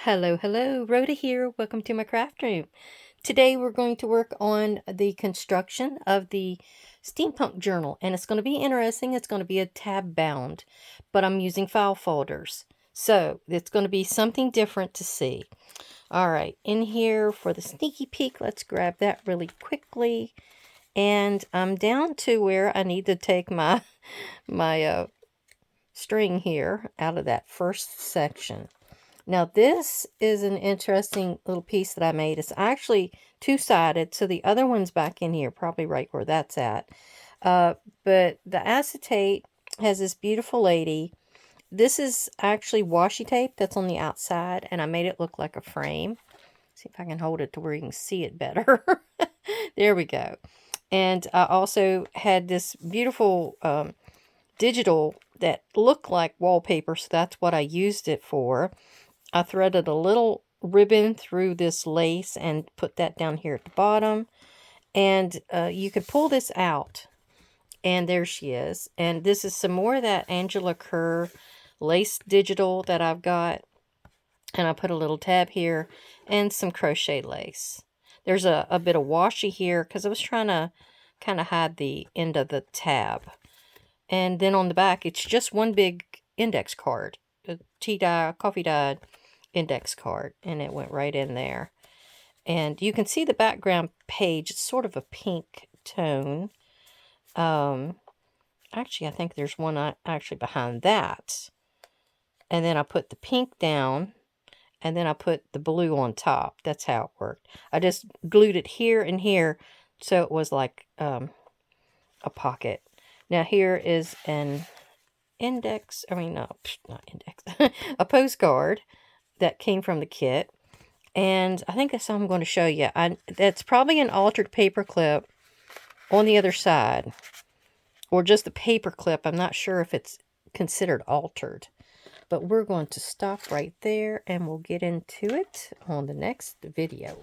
Hello, hello, Rhoda here. Welcome to my craft room. Today we're going to work on the construction of the steampunk journal, and it's going to be interesting. It's going to be a tab bound, but I'm using file folders. So it's going to be something different to see. All right, in here for the sneaky peek, let's grab that really quickly. And I'm down to where I need to take my string here out of that first section. Now this is an interesting little piece that I made. It's actually two-sided, so the other one's back in here, probably right where that's at. But the acetate has this beautiful lady. This is actually washi tape that's on the outside, and I made it look like a frame. See if I can hold it to where you can see it better. There we go. And I also had this beautiful digital that looked like wallpaper, so that's what I used it for. I threaded a little ribbon through this lace and put that down here at the bottom. And you could pull this out. And there she is. And this is some more of that Angela Kerr lace digital that I've got. And I put a little tab here and some crochet lace. There's a bit of washi here because I was trying to kind of hide the end of the tab. And then on the back, it's just one big index card. A tea dye, coffee dyed index card, and it went right in there. And you can see the background page. It's sort of a pink tone. Actually, I think there's one actually behind that. And then I put the pink down, and then I put the blue on top. That's how it worked. I just glued it here and here, so it was like a pocket. Now here is an index, not index, a postcard that came from the kit, and I think that's all I'm going to show you. That's probably an altered paper clip on the other side, or just a paper clip. I'm not sure if it's considered altered, but we're going to stop right there, and we'll get into it on the next video.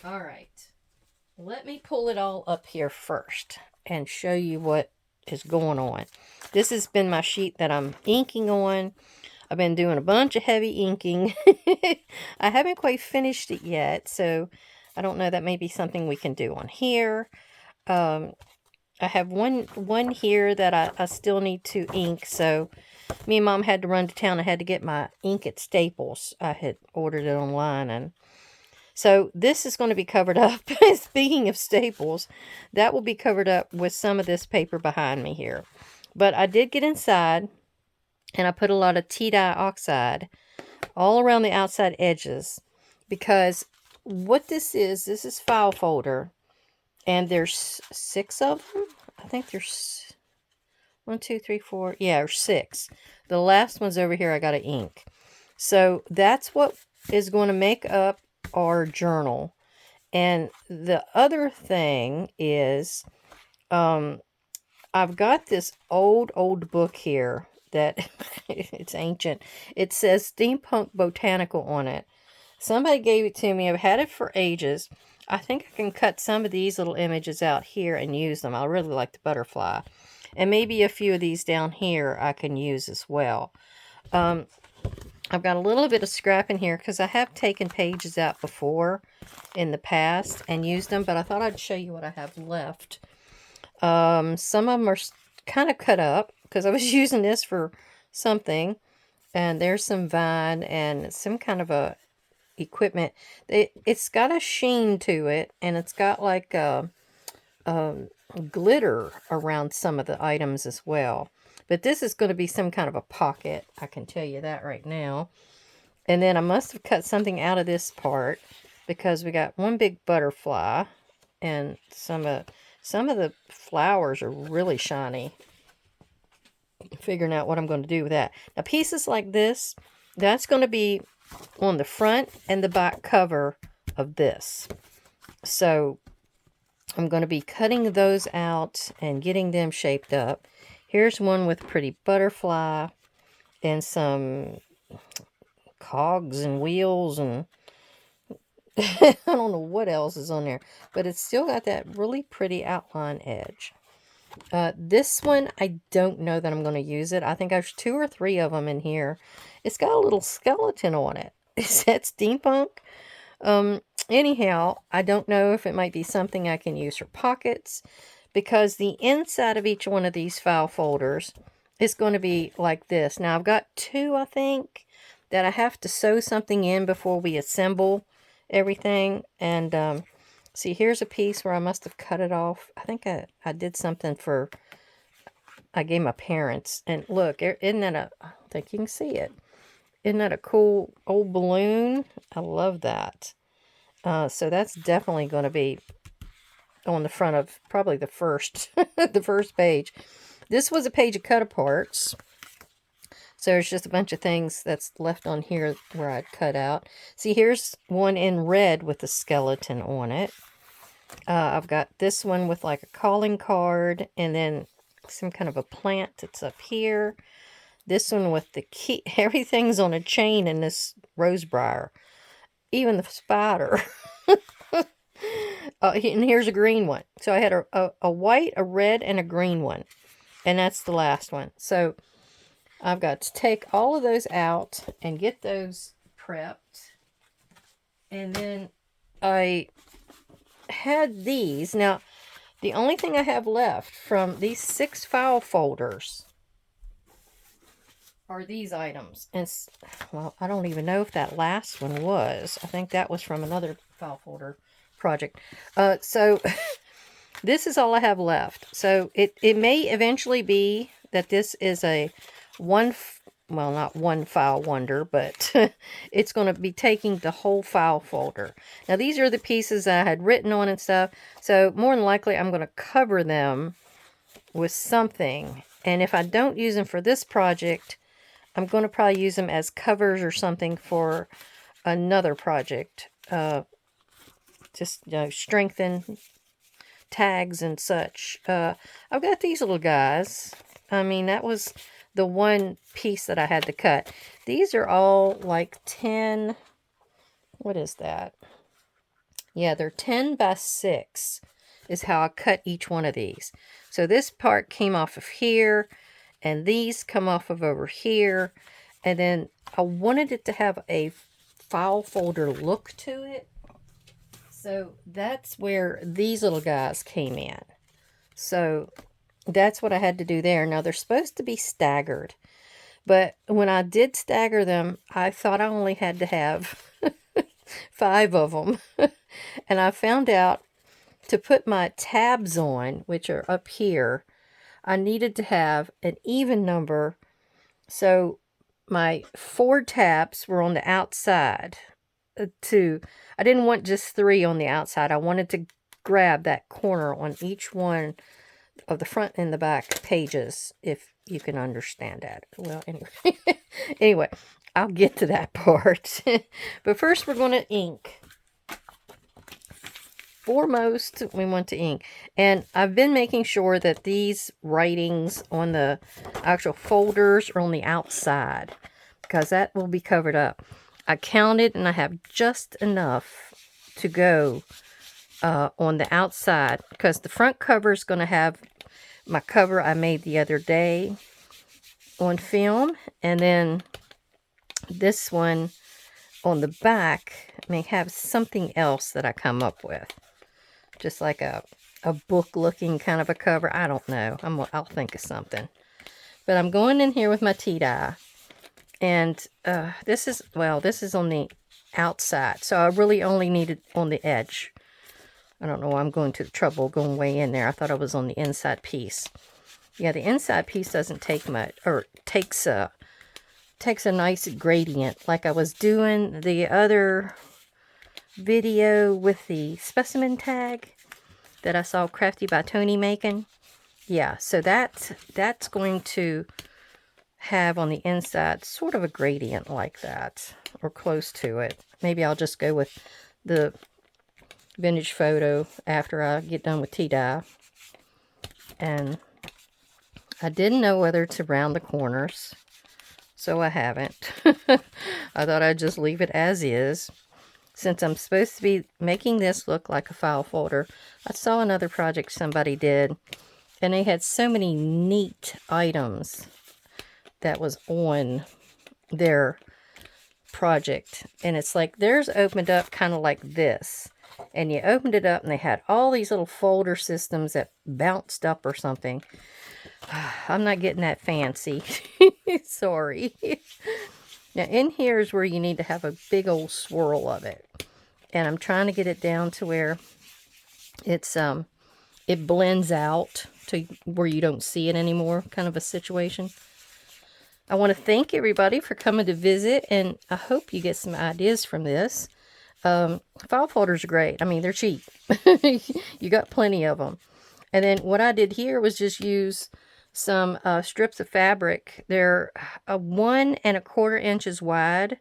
All right, let me pull it all up here first and show you what is going on. This has been my sheet that I'm inking on. I've been doing a bunch of heavy inking. I haven't quite finished it yet, so I don't know. That may be something we can do on here. I have one here that I still need to ink, so me and Mom had to run to town. I had to get my ink at Staples. I had ordered it online, and so this is going to be covered up. Speaking of Staples, that will be covered up with some of this paper behind me here. But I did get inside, and I put a lot of tea dye oxide all around the outside edges, because what this is file folder, and there's 6 of them. I think there's 1, 2, 3, 4. Yeah, there's 6. The last one's over here. I got to ink. So that's what is going to make up our journal. And the other thing is, I've got this old book here that it's ancient. It says Steampunk Botanical on it. Somebody gave it to me. I've had it for ages. I think I can cut some of these little images out here and use them. I really like the butterfly. And maybe a few of these down here I can use as well. I've got a little bit of scrap in here because I have taken pages out before in the past and used them, but I thought I'd show you what I have left. Some of them are kind of cut up because I was using this for something. And there's some vine and some kind of a equipment. It's got a sheen to it, and it's got like a glitter around some of the items as well. But this is going to be some kind of a pocket. I can tell you that right now. And then I must have cut something out of this part, because we got one big butterfly, and some of the flowers are really shiny. Figuring out what I'm going to do with that. Now, pieces like this, that's going to be on the front and the back cover of this. So I'm going to be cutting those out and getting them shaped up. Here's one with a pretty butterfly and some cogs and wheels, and I don't know what else is on there, but it's still got that really pretty outline edge. This one, I don't know that I'm going to use it. I think there's 2 or 3 of them in here. It's got a little skeleton on it. Is that steampunk? Anyhow, I don't know if it might be something I can use for pockets, because the inside of each one of these file folders is going to be like this. Now, I've got two, I think, that I have to sew something in before we assemble everything. And see, here's a piece where I must have cut it off. I think I did something for, I gave my parents. And look, isn't that I don't think you can see it. Isn't that a cool old balloon? I love that. So that's definitely going to be on the front of probably the first, the first page. This was a page of cut aparts. So there's just a bunch of things that's left on here where I'd cut out. See, here's one in red with a skeleton on it. I've got this one with like a calling card, and then some kind of a plant that's up here. This one with the key. Everything's on a chain in this rosebriar. Even the spider. And here's a green one. So I had a white, a red, and a green one. And that's the last one. So I've got to take all of those out and get those prepped. And then I had these. Now, the only thing I have left from these 6 file folders are these items. And, well, I don't even know if that last one was. I think that was from another file folder project. So this is all I have left. So it may eventually be that this is a well, not one file wonder, but it's going to be taking the whole file folder. Now, these are the pieces I had written on and stuff. So more than likely, I'm going to cover them with something. And if I don't use them for this project, I'm going to probably use them as covers or something for another project. Just, you know, strengthen tags and such. I've got these little guys. I mean, that was the one piece that I had to cut. These are all like 10, what is that? Yeah, they're 10 by 6 is how I cut each one of these. So this part came off of here, and these come off of over here. And then I wanted it to have a file folder look to it. So that's where these little guys came in. So that's what I had to do there. Now, they're supposed to be staggered. But when I did stagger them, I thought I only had to have 5 of them. And I found out to put my tabs on, which are up here, I needed to have an even number. So my 4 tabs were on the outside. I didn't want just 3 on the outside. I wanted to grab that corner on each one of the front and the back pages, if you can understand that. Well, anyway, I'll get to that part. But first, we're going to ink. Foremost, we want to ink. And I've been making sure that these writings on the actual folders are on the outside, because that will be covered up. I counted, and I have just enough to go on the outside, because the front cover is going to have my cover I made the other day on film, and then this one on the back may have something else that I come up with, just like a book looking kind of a cover. I don't know. I'll think of something. But I'm going in here with my tea dye. And this is on the outside. So I really only need it on the edge. I don't know why I'm going to the trouble of going way in there. I thought I was on the inside piece. Yeah, the inside piece doesn't take much, or takes a nice gradient, like I was doing the other video with the specimen tag that I saw Crafty by Tony making. Yeah, so that's going to have on the inside sort of a gradient like that, or close to it. Maybe I'll just go with the vintage photo after I get done with tea dye. And I didn't know whether to round the corners, so I haven't. I thought I'd just leave it as is, since I'm supposed to be making this look like a file folder. I saw another project somebody did, and they had so many neat items that was on their project. And it's like theirs opened up kind of like this. And you opened it up and they had all these little folder systems that bounced up or something. I'm not getting that fancy. Sorry. Now in here is where you need to have a big old swirl of it. And I'm trying to get it down to where it's it blends out to where you don't see it anymore, kind of a situation. I want to thank everybody for coming to visit, and I hope you get some ideas from this. File folders are great. I mean, they're cheap. You got plenty of them. And then what I did here was just use some strips of fabric. They're 1 1/4 inches wide,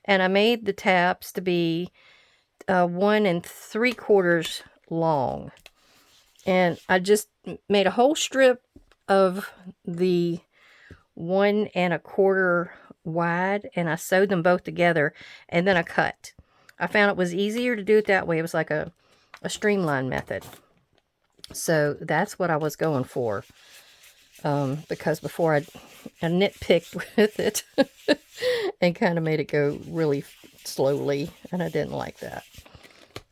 and I made the tabs to be 1 3/4 long. And I just made a whole strip of the 1 1/4 wide, and I sewed them both together, and then I cut. I found it was easier to do it that way. It was like a streamline method. So that's what I was going for. Because before I nitpicked with it and kind of made it go really slowly, and I didn't like that.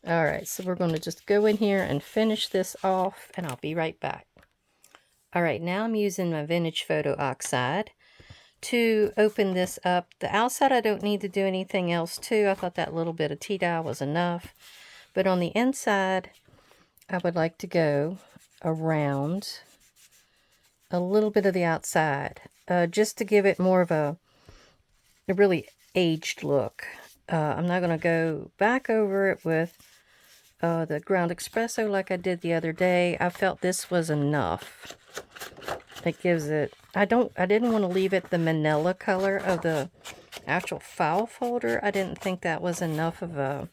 All right, so we're going to just go in here and finish this off, and I'll be right back. All right, now I'm using my Vintage Photo Oxide to open this up. The outside I don't need to do anything else to. I thought that little bit of tea dye was enough. But on the inside, I would like to go around a little bit of the outside, just to give it more of a really aged look. I'm not going to go back over it with the ground espresso like I did the other day. I felt this was enough. It gives it, I didn't want to leave it the manila color of the actual file folder. I didn't think that was enough of a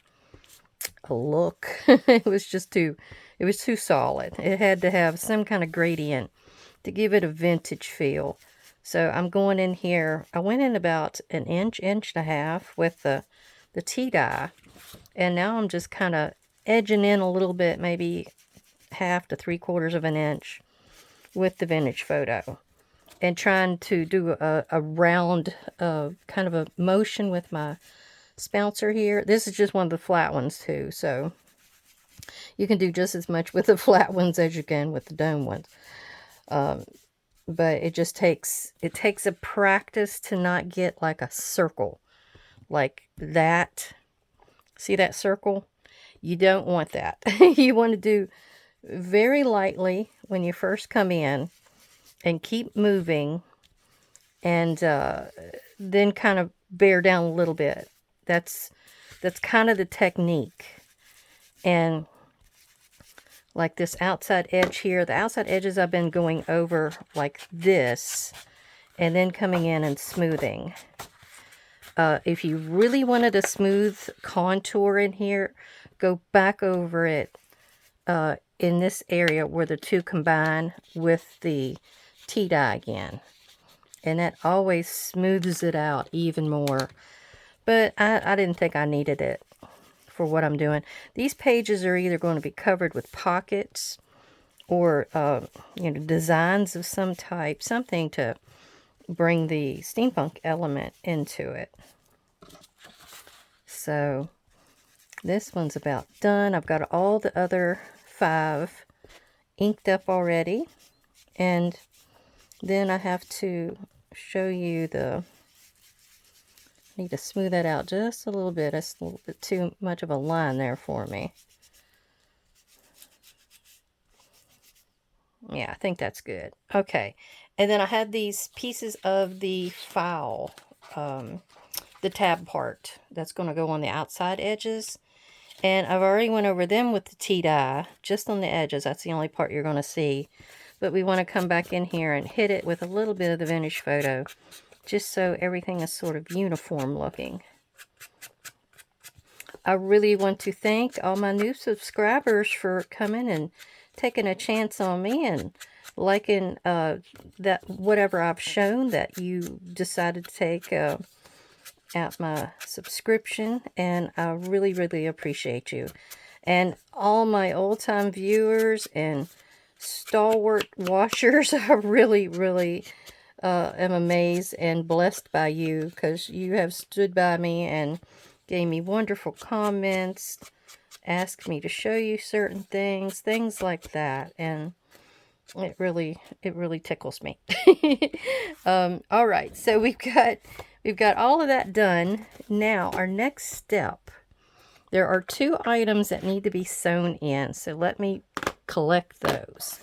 look. It was too solid. It had to have some kind of gradient to give it a vintage feel. So I'm going in here. I went in about 1 inch, 1.5 inches with the tea dye. And now I'm just kind of edging in a little bit, maybe 1/2 to 3/4 of an inch with the Vintage Photo. And trying to do a round kind of a motion with my spouncer here. This is just one of the flat ones too. So you can do just as much with the flat ones as you can with the dome ones. But it just takes a practice to not get like a circle like that. See that circle? You don't want that. You want to do very lightly when you first come in and keep moving, and then kind of bear down a little bit. That's kind of the technique. And like this outside edge here, the outside edges I've been going over like this, and then coming in and smoothing. If you really wanted a smooth contour in here, go back over it in this area where the two combine with the tea dye again. And that always smooths it out even more. But I didn't think I needed it for what I'm doing. These pages are either going to be covered with pockets or designs of some type, something to bring the steampunk element into it. So this one's about done. I've got all the other 5 inked up already, and then I have to show you I need to smooth that out just a little bit. That's a little bit too much of a line there for me. Yeah, I think that's good. Okay, and then I had these pieces of the file, the tab part that's going to go on the outside edges. And I've already went over them with the tea dye, just on the edges. That's the only part you're going to see. But we want to come back in here and hit it with a little bit of the Vintage Photo, just so everything is sort of uniform looking. I really want to thank all my new subscribers for coming and taking a chance on me and liking that whatever I've shown that you decided to take out my subscription, and I really, really appreciate you. And all my old-time viewers and stalwart watchers, I really, really am amazed and blessed by you, because you have stood by me and gave me wonderful comments, asked me to show you certain things like that, and it really tickles me. All right, so we've got all of that done. Now our next step, there are 2 items that need to be sewn in, so let me collect those.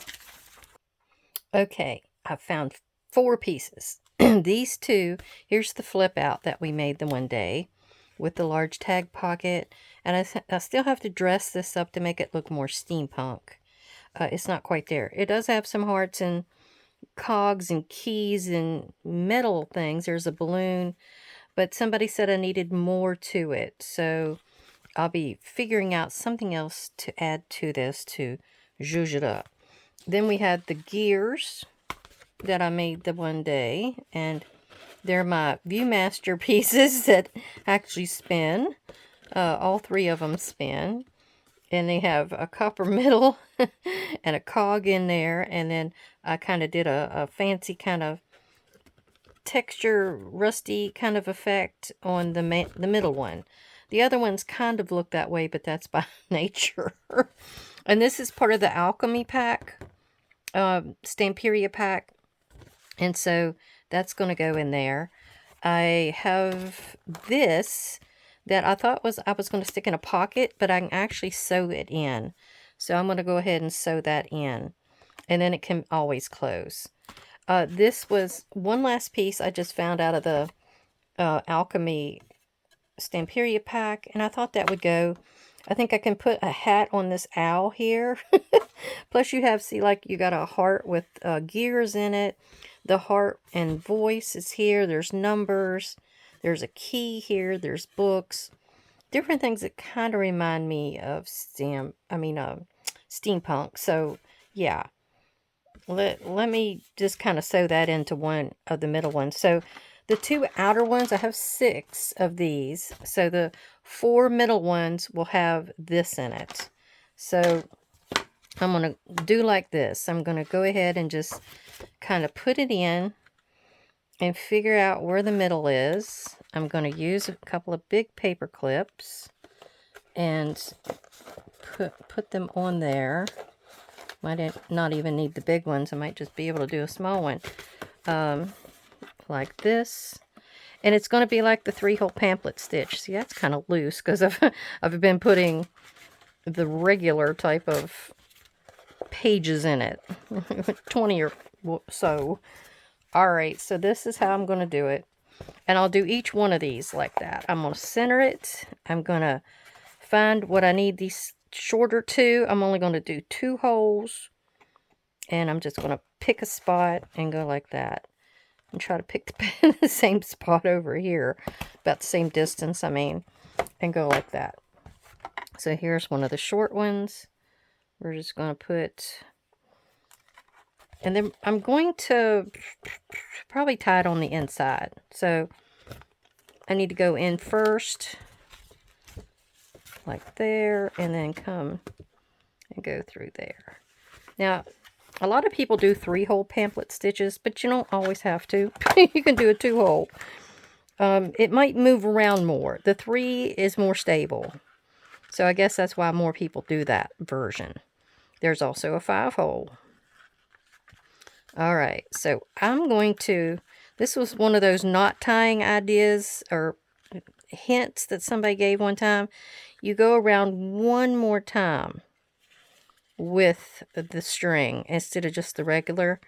Okay, I found 4 pieces. These 2, here's the flip out that we made the one day with the large tag pocket, and I still have to dress this up to make it look more steampunk. It's not quite there. It does have some hearts and cogs and keys and metal things. There's a balloon, but somebody said I needed more to it, so I'll be figuring out something else to add to this to zhuzh it up. Then we had the gears that I made the one day, and they're my Viewmaster pieces that actually spin. All 3 of them spin, and they have a copper middle and a cog in there, and then I kind of did a fancy kind of texture, rusty kind of effect on the middle one. The other ones kind of look that way, but that's by nature. And this is part of the alchemy pack, Stamperia pack, and so that's going to go in there. I have this that I thought I was going to stick in a pocket, but I can actually sew it in. So I'm going to go ahead and sew that in, and then it can always close. This was one last piece I just found out of the alchemy Stamperia pack, and I thought that would go. I think I can put a hat on this owl here. Plus you have, see, like you got a heart with gears in it. The heart and voice is here. There's numbers. There's a key here. There's books. Different things that kind of remind me of steampunk. So yeah, let me just kind of sew that into one of the middle ones. So the 2 outer ones, I have 6 of these. So the 4 middle ones will have this in it. So I'm going to do like this. I'm going to go ahead and just kind of put it in and figure out where the middle is. I'm going to use a couple of big paper clips and put them on there. Might not even need the big ones. I might just be able to do a small one. Like this. And it's going to be like the 3-hole pamphlet stitch. See, that's kind of loose because I've been putting the regular type of pages in it. 20 or so. Alright, so this is how I'm going to do it. And I'll do each one of these like that. I'm going to center it. I'm going to find what I need these shorter to. I'm only going to do 2 holes. And I'm just going to pick a spot and go like that. And try to pick the same spot over here. About the same distance, I mean. And go like that. So here's one of the short ones. We're just going to put... And then I'm going to probably tie it on the inside. So I need to go in first, like there, and then come and go through there. Now, a lot of people do 3-hole pamphlet stitches, but you don't always have to. You can do a 2-hole. It might move around more. The 3 is more stable. So I guess that's why more people do that version. There's also a 5-hole. Alright, so I'm going to, this was one of those knot tying ideas or hints that somebody gave one time. You go around one more time with the string instead of just the regular,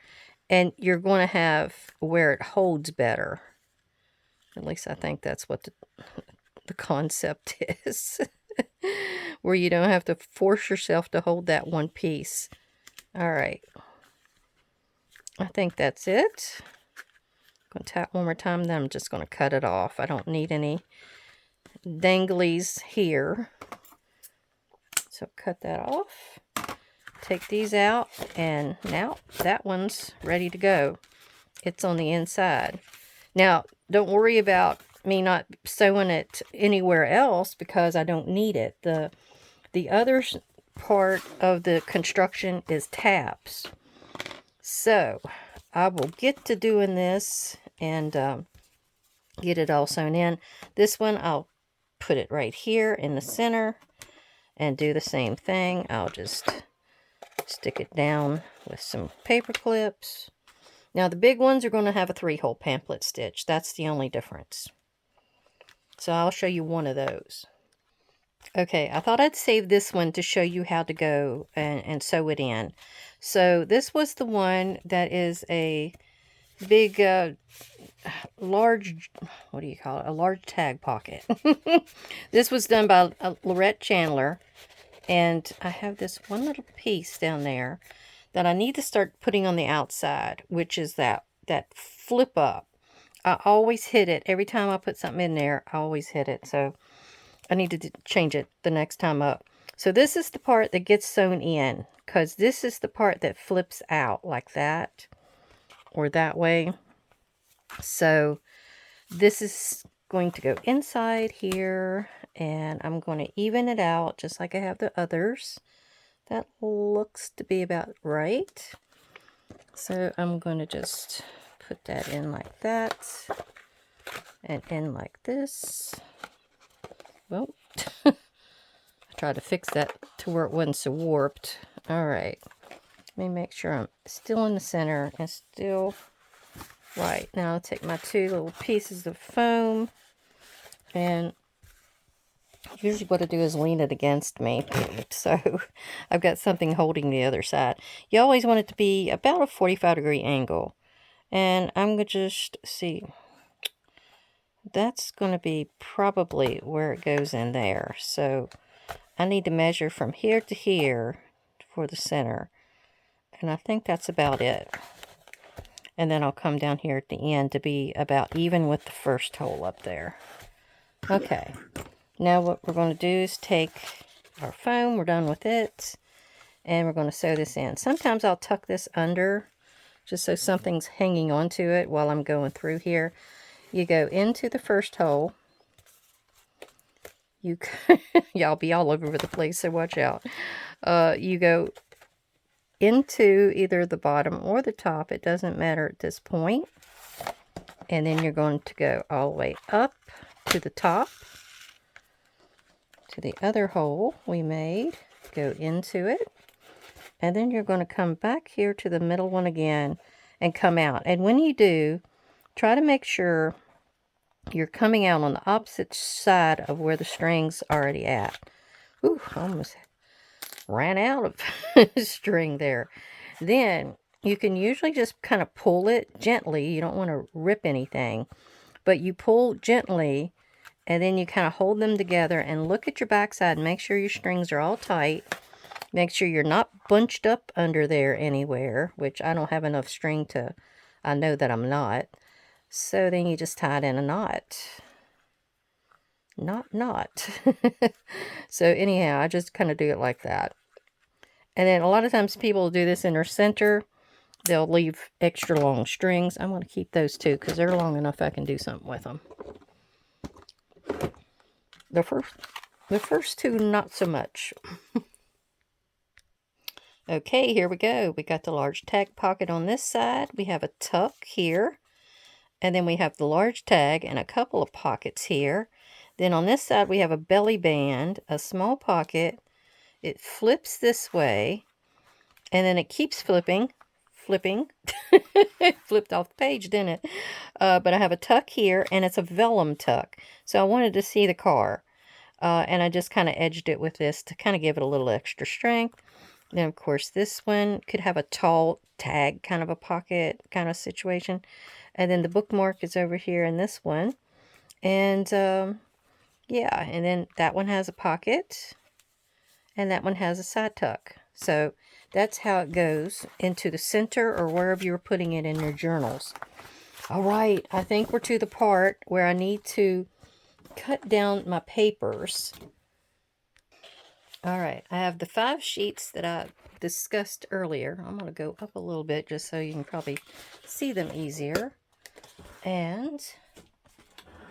and you're going to have where it holds better. At least I think that's what the concept is. Where you don't have to force yourself to hold that one piece. Alright. I think that's it. I'm going to tap one more time, then I'm just going to cut it off. I don't need any danglies here. So cut that off. Take these out, and now that one's ready to go. It's on the inside. Now, don't worry about me not sewing it anywhere else because I don't need it. The other part of the construction is tabs. So, I will get to doing this and get it all sewn in. This one, I'll put it right here in the center and do the same thing. I'll just stick it down with some paper clips. Now, the big ones are going to have a 3-hole pamphlet stitch. That's the only difference. So I'll show you one of those. Okay, I thought I'd save this one to show you how to go and sew it in. So this was the one that is a big, large, what do you call it? A large tag pocket. This was done by Lorette Chandler. And I have this one little piece down there that I need to start putting on the outside, which is that flip up. I always hit it. Every time I put something in there, I always hit it. So I need to change it the next time up. So this is the part that gets sewn in, because this is the part that flips out like that or that way. So this is going to go inside here, and I'm going to even it out just like I have the others. That looks to be about right. So I'm going to just put that in like that and in like this. Well, I tried to fix that to where it wasn't so warped. All right. Let me make sure I'm still in the center and still right. Now I'll take my 2 little pieces of foam, and usually what I do is lean it against me. So I've got something holding the other side. You always want it to be about a 45-degree angle. And I'm going to just see. That's going to be probably where it goes in there. So I need to measure from here to here for the center. And I think that's about it. And then I'll come down here at the end to be about even with the first hole up there. Okay. Now what we're going to do is take our foam. We're done with it. And we're going to sew this in. Sometimes I'll tuck this under just so something's hanging onto it while I'm going through here. You go into the first hole. Y'all be all over the place, so watch out. You go into either the bottom or the top. It doesn't matter at this point. And then you're going to go all the way up to the top, to the other hole we made. Go into it. And then you're going to come back here to the middle one again and come out. And when you do, try to make sure you're coming out on the opposite side of where the string's already at. Ooh, almost ran out of string there. Then you can usually just kind of pull it gently. You don't want to rip anything, but you pull gently, and then you kind of hold them together and look at your backside and make sure your strings are all tight. Make sure you're not bunched up under there anywhere, which I don't have enough string to, I know that I'm not. So then you just tie it in a knot. Knot. So anyhow, I just kind of do it like that. And then a lot of times people do this in their center. They'll leave extra long strings. I'm going to keep those too because they're long enough I can do something with them. The first 2, not so much. Okay, here we go. We got the large tag pocket on this side. We have a tuck here. And then we have the large tag and a couple of pockets here. Then on this side we have a belly band, a small pocket. It flips this way. And then it keeps flipping. It flipped off the page, didn't it? But I have a tuck here, and it's a vellum tuck. So I wanted to see the car. And I just kind of edged it with this to kind of give it a little extra strength. Then, of course, this one could have a tall tag, kind of a pocket kind of situation. And then the bookmark is over here in this one. And, yeah, and then that one has a pocket. And that one has a side tuck. So that's how it goes into the center or wherever you're putting it in your journals. All right, I think we're to the part where I need to cut down my papers. All right, I have the 5 sheets that I discussed earlier. I'm going to go up a little bit just so you can probably see them easier. And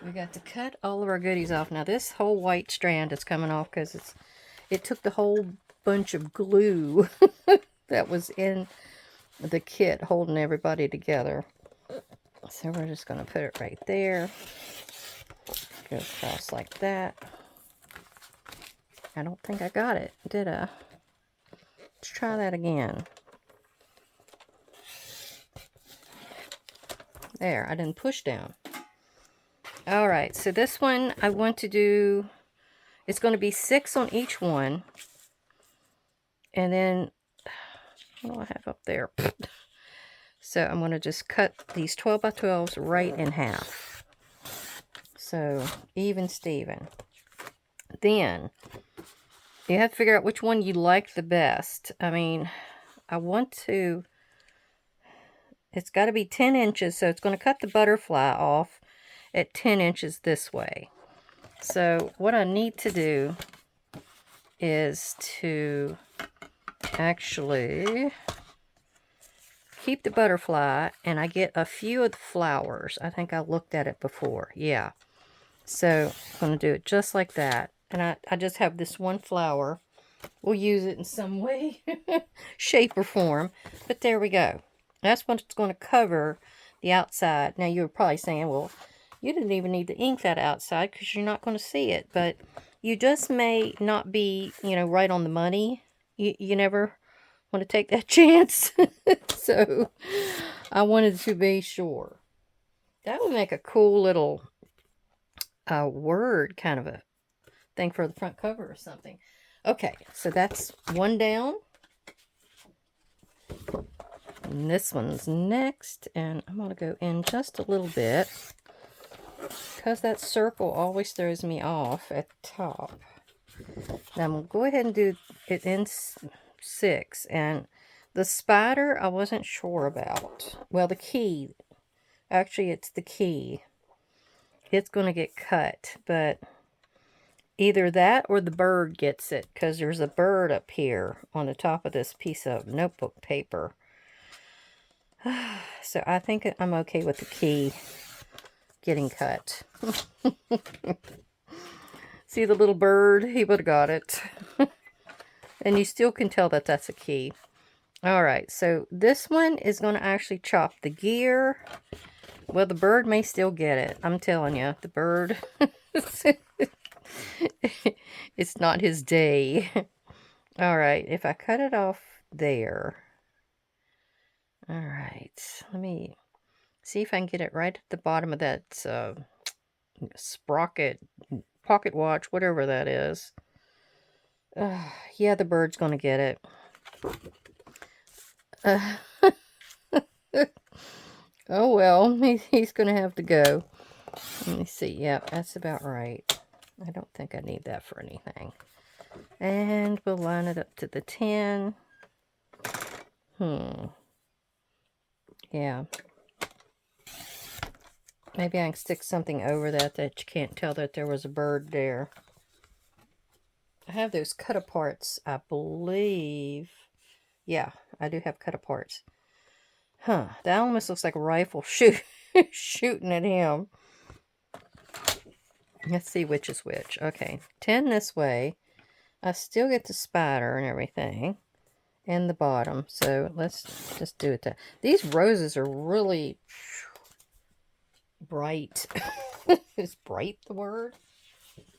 we got to cut all of our goodies off. Now this whole white strand is coming off because it took the whole bunch of glue that was in the kit holding everybody together. So we're just going to put it right there. Go across like that. I don't think I got it, did I? Let's try that again. There, I didn't push down. Alright, so this one I want to do, it's going to be 6 on each one. And then, what do I have up there? So I'm going to just cut these 12 by 12s right in half. So, even Steven. Then, you have to figure out which one you like the best. I mean, I want to, it's got to be 10 inches, so it's going to cut the butterfly off at 10 inches this way. So what I need to do is to actually keep the butterfly, and I get a few of the flowers. I think I looked at it before. Yeah. So I'm going to do it just like that. And I just have this one flower. We'll use it in some way, shape or form. But there we go. That's what's going to cover the outside. Now you're probably saying, well, you didn't even need to ink that outside because you're not going to see it. But you just may not be, you know, right on the money. You never want to take that chance. So I wanted to be sure. That would make a cool little word kind of a thing for the front cover or something. Okay, so that's one down. And this one's next. And I'm going to go in just a little bit, because that circle always throws me off at the top. Now I'm going to go ahead and do it in 6. And the spider I wasn't sure about. Well, the key. Actually, it's the key. It's going to get cut. But either that or the bird gets it, because there's a bird up here on the top of this piece of notebook paper. So I think I'm okay with the key getting cut. See the little bird? He would have got it. And you still can tell that that's a key. Alright, so this one is going to actually chop the gear. Well, the bird may still get it. I'm telling you, the bird... It's not his day. Alright, if I cut it off there... Alright, let me see if I can get it right at the bottom of that sprocket, pocket watch, whatever that is. Yeah, the bird's going to get it. Oh well, he's going to have to go. Let me see. Yep, that's about right. I don't think I need that for anything. And we'll line it up to the 10. Yeah. Maybe I can stick something over that you can't tell that there was a bird there. I have those cut-aparts, I believe. Yeah, I do have cut-aparts. Huh, that almost looks like a rifle shooting at him. Let's see which is which. Okay, 10 this way. I still get the spider and everything. And the bottom. So let's just do it that. These roses are really bright. Is bright the word?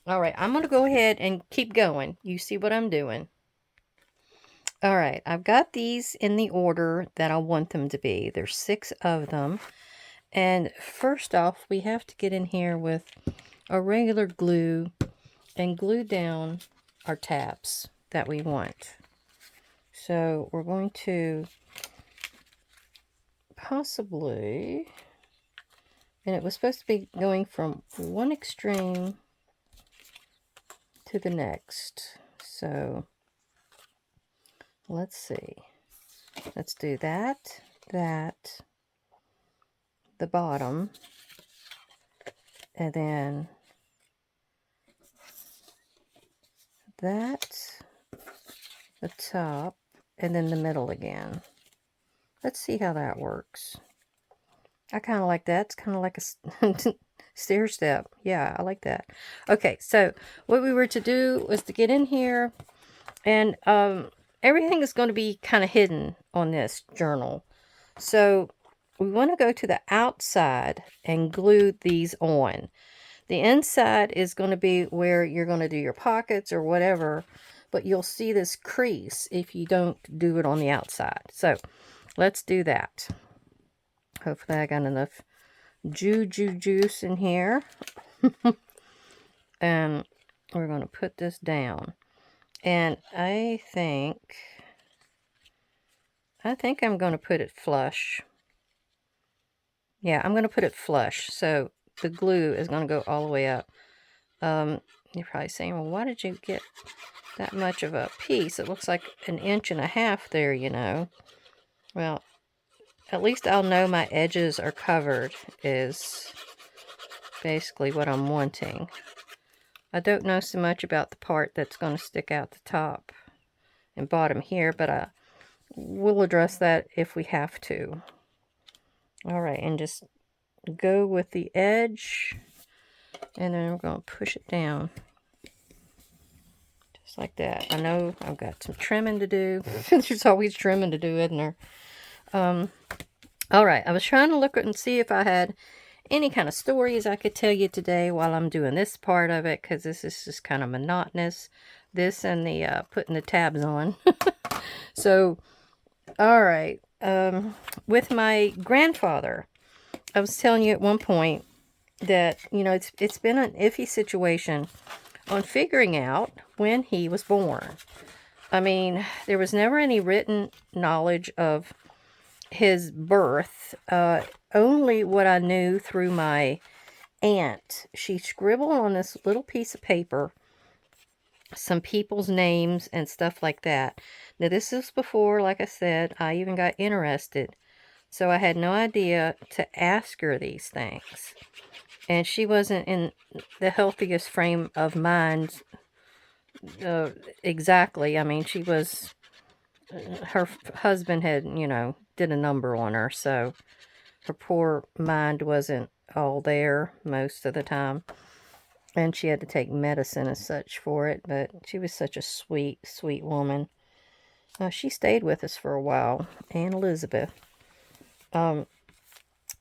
Alright, I'm going to go ahead and keep going. You see what I'm doing. Alright, I've got these in the order that I want them to be. There's 6 of them. And first off, we have to get in here with a regular glue and glue down our tabs that we want. So we're going to possibly, and it was supposed to be going from one extreme to the next. So let's see. Let's do that, the bottom, and then that, the top, and then the middle again. Let's see how that works. I kind of like that. It's kind of like a stair step. Yeah, I like that. Okay, so what we were to do was to get in here, and everything is going to be kind of hidden on this journal. So we want to go to the outside and glue these on. The inside is going to be where you're going to do your pockets or whatever, but you'll see this crease if you don't do it on the outside. So let's do that. Hopefully I got enough juice in here. And we're going to put this down. And I think I'm going to put it flush. Yeah, I'm going to put it flush. So the glue is going to go all the way up. You're probably saying, well, why did you get that much of a piece? It looks like 1.5 inches there, you know. Well, at least I'll know my edges are covered is basically what I'm wanting. I don't know so much about the part that's going to stick out the top and bottom here, but I will address that if we have to. All right, and just go with the edge, and then I'm going to push it down. Just like that. I know I've got some trimming to do. There's always trimming to do, isn't there? All right, I was trying to look and see if I had any kind of stories I could tell you today while I'm doing this part of it, because this is just kind of monotonous. This and the putting the tabs on. So, all right. With my grandfather, I was telling you at one point that, you know, it's been an iffy situation on figuring out when he was born. I mean, there was never any written knowledge of his birth, only what I knew through my aunt. She scribbled on this little piece of paper some people's names and stuff like that. Now, this is before, like I said, I even got interested. So I had no idea to ask her these things. And she wasn't in the healthiest frame of mind exactly. I mean, she was, her husband had, you know, did a number on her. So her poor mind wasn't all there most of the time. And she had to take medicine and such for it. But she was such a sweet, sweet woman. She stayed with us for a while. Aunt Elizabeth.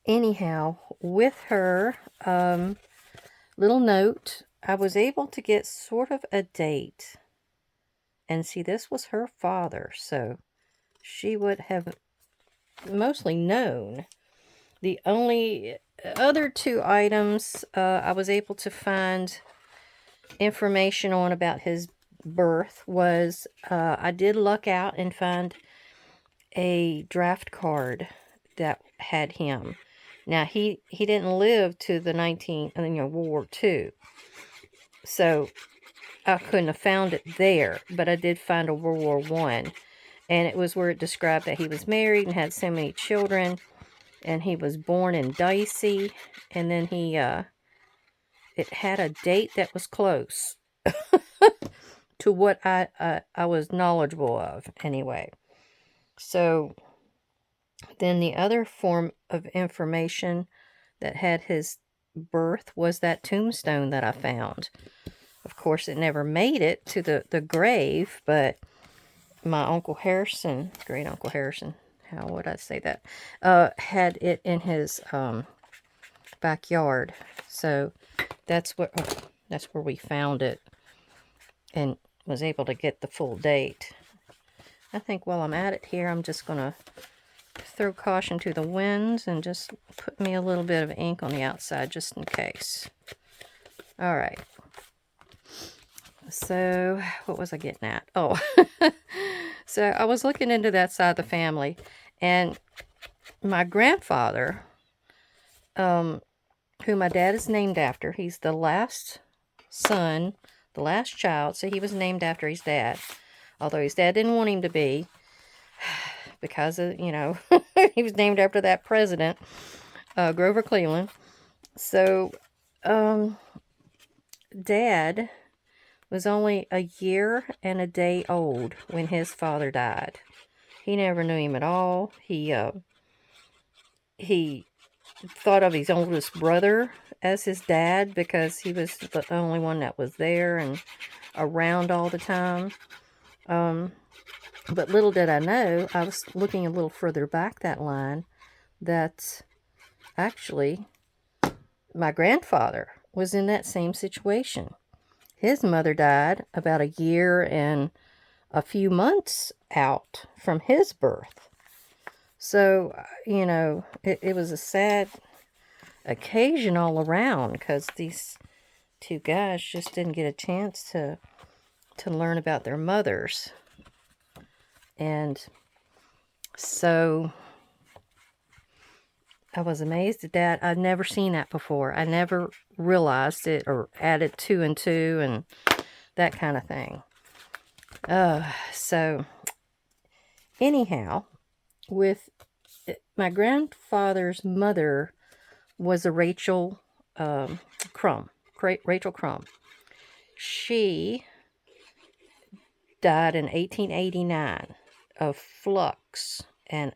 Anyhow, with her little note, I was able to get sort of a date. And see, this was her father. So she would have mostly known. The only other 2 items I was able to find information on about his birth was I did luck out and find a draft card that had him. Now, he didn't live to the World War II. So I couldn't have found it there, but I did find a World War I. And it was where it described that he was married and had so many children. And he was born in Dicey. And then he, it had a date that was close to what I was knowledgeable of anyway. So then the other form of information that had his birth was that tombstone that I found. Of course, it never made it to the grave, but my Uncle Harrison, great Uncle Harrison, how would I say that, had it in his backyard. So that's where we found it and was able to get the full date. I think while I'm at it here, I'm just going to throw caution to the winds and just put me a little bit of ink on the outside just in case. All right. So, what was I getting at? Oh, so I was looking into that side of the family, and my grandfather, who my dad is named after, he's the last son, the last child, so he was named after his dad, although his dad didn't want him to be, because of, you know, he was named after that president, Grover Cleveland. So, Dad was only a year and a day old when his father died. He never knew him at all. He thought of his oldest brother as his dad because he was the only one that was there and around all the time. But little did I know, I was looking a little further back that line, that actually my grandfather was in that same situation. His mother died about a year and a few months out from his birth. So, you know, it was a sad occasion all around, because these two guys just didn't get a chance to learn about their mothers. And so I was amazed at that. I'd never seen that before. I never realized it or added 2 and 2 and that kind of thing. So anyhow, with my grandfather's mother was a Rachel Crumb. Rachel Crumb. She died in 1889 of flux, and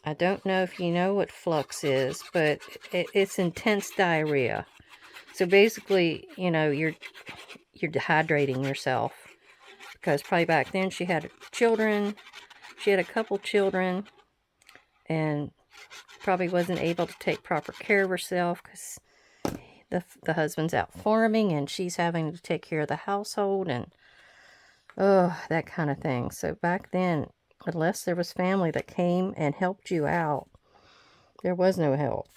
I don't know if you know what flux is, but it's intense diarrhea. So basically, you know, you're dehydrating yourself, because probably back then she had children. She had a couple children, and probably wasn't able to take proper care of herself, because the husband's out farming and she's having to take care of the household and that kind of thing. So back then, unless there was family that came and helped you out, there was no help.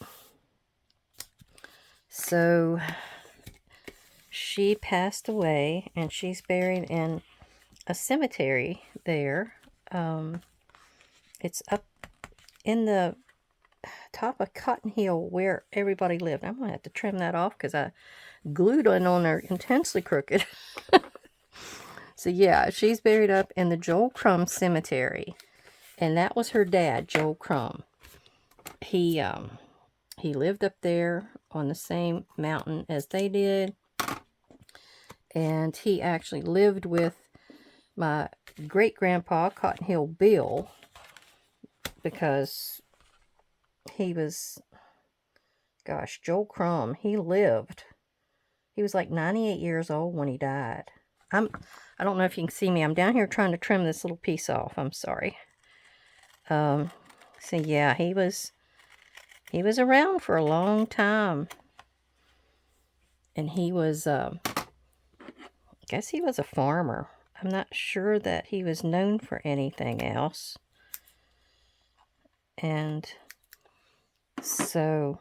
So she passed away, and she's buried in a cemetery there. It's up in the top of Cotton Hill where everybody lived. I'm going to have to trim that off because I glued it on there intensely crooked. So yeah, she's buried up in the Joel Crumb Cemetery. And that was her dad, Joel Crumb. He lived up there on the same mountain as they did. And he actually lived with my great-grandpa, Cotton Hill Bill, because he was, gosh, Joel Crumb, he lived. He was like 98 years old when he died. I don't know if you can see me. I'm down here trying to trim this little piece off. I'm sorry. So yeah, he was around for a long time. And he was, I guess he was a farmer. I'm not sure that he was known for anything else. And so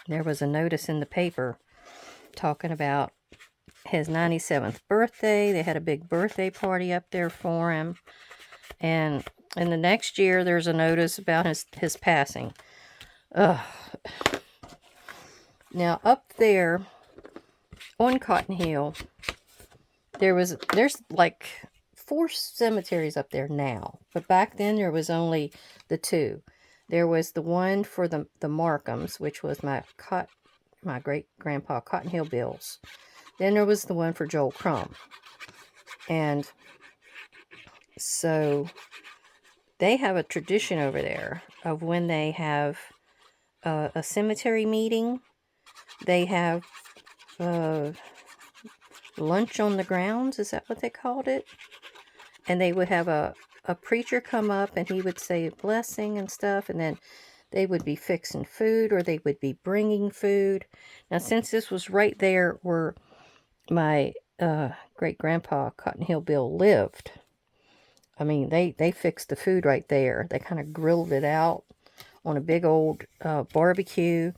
there was a notice in the paper talking about his 97th birthday. They had a big birthday party up there for him. And in the next year, there's a notice about his passing. Ugh. Now, up there on Cotton Hill, there's like 4 cemeteries up there now. But back then, there was only the 2. There was the one for the Markhams, which was my great-grandpa Cotton Hill Bill's. Then there was the one for Joel Crumb. And so they have a tradition over there of when they have a cemetery meeting, they have lunch on the grounds. Is that what they called it? And they would have a preacher come up, and he would say a blessing and stuff, and then they would be fixing food, or they would be bringing food. Now, since this was right there where my great-grandpa Cotton Hill Bill lived, I mean, they fixed the food right there. They kind of grilled it out on a big old barbecue.